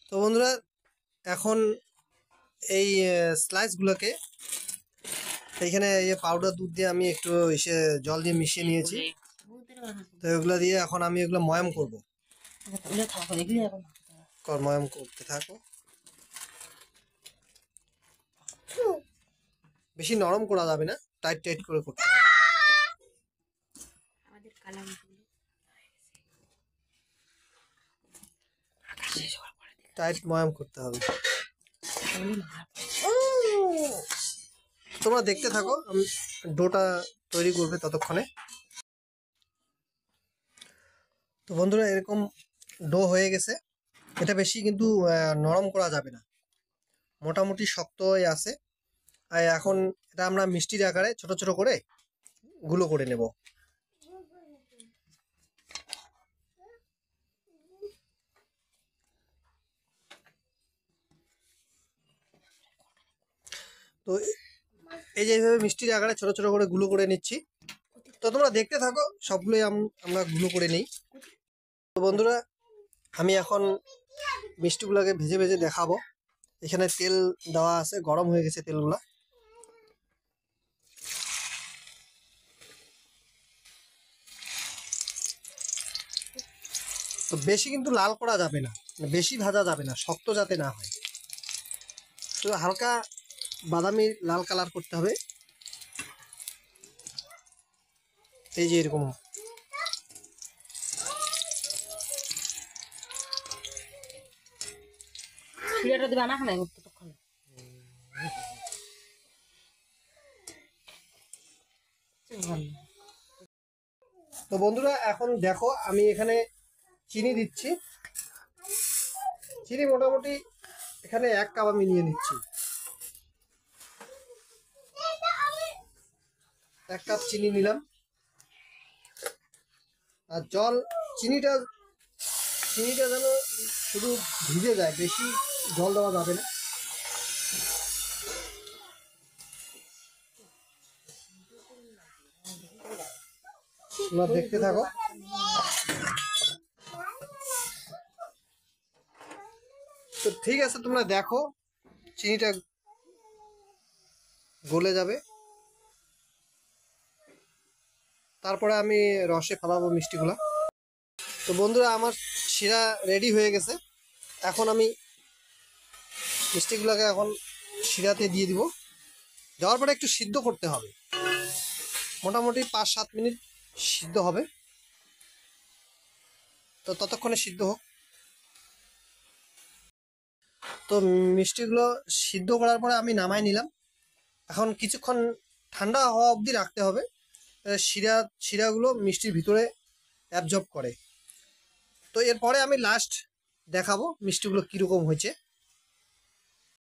তো বন্ধুরা এখন এই স্লাইসগুলোকে এইখানে এই পাউডার দুধ দিয়ে আমি একটু এসে জল দিয়ে মিশিয়ে নিয়েছি। তো এগুলো দিয়ে এখন আমি এগুলো ময়াম করব। ময়াম করতে থাকো। বেশি নরম করা যাবে না, টাইট টাইট করে করতে হবে। টাইট ময়াম করতে হবে। তোমরা দেখতে থাকো, আমি ডোটা তৈরি করবে ততক্ষণে। তো বন্ধুরা এরকম ডো হয়ে গেছে। এটা বেশি কিন্তু নরম করা যাবে না, মোটামুটি শক্ত হয়ে আছে। আর এখন এটা আমরা মিষ্টির আকারে ছোট ছোট করে গুলো করে নেব। তো এই যে এইভাবে মিষ্টির আকারে ছোট ছোট করে গুলো করে নিচ্ছি। তো তোমরা দেখতে থাকো, সবগুলোই আমরা গুলো করে নিই। তো বন্ধুরা আমি এখন মিষ্টিগুলোকে ভেজে ভেজে দেখাবো। এখানে তেল দেওয়া আছে, গরম হয়ে গেছে তেলগুলা। তো বেশি কিন্তু লাল করা যাবে না, বেশি ভাজা যাবে না, শক্ত যাতে না হয়। তো হালকা বাদামি লাল কালার করতে হবে। এই যে এরকম। তো বন্ধুরা এখন দেখো আমি এখানে চিনি দিচ্ছি। চিনি মোটামুটি এখানে 1 কাপ আমি নিয়ে নিচ্ছি। 1 কাপ চিনি নিলাম। আর জল, চিনিটা যেন শুধু ভিজে যায়, বেশি জল দেওয়া যাবে না। তোমরা দেখতে থাকো। তো ঠিক আছে, তোমরা দেখো চিনিটা গলে যাবে, তারপরে আমি রসে ফেলাবো মিষ্টিগুলা। তো বন্ধুরা আমার শিরা রেডি হয়ে গেছে। এখন আমি মিষ্টিগুলোকে এখন শিরাতে দিয়ে দিব। দেওয়ার পরে একটু সিদ্ধ করতে হবে, মোটামুটি 5-7 মিনিট সিদ্ধ হবে। তো ততক্ষণে সিদ্ধ হোক। তো মিষ্টিগুলো সিদ্ধ করার পরে আমি নামাই নিলাম। এখন কিছুক্ষণ ঠান্ডা হওয়া অবধি রাখতে হবে, শিরাগুলো মিষ্টির ভিতরে অ্যাবজর্ব করে। তো এরপরে আমি লাস্ট দেখাবো মিষ্টিগুলো কীরকম হয়েছে।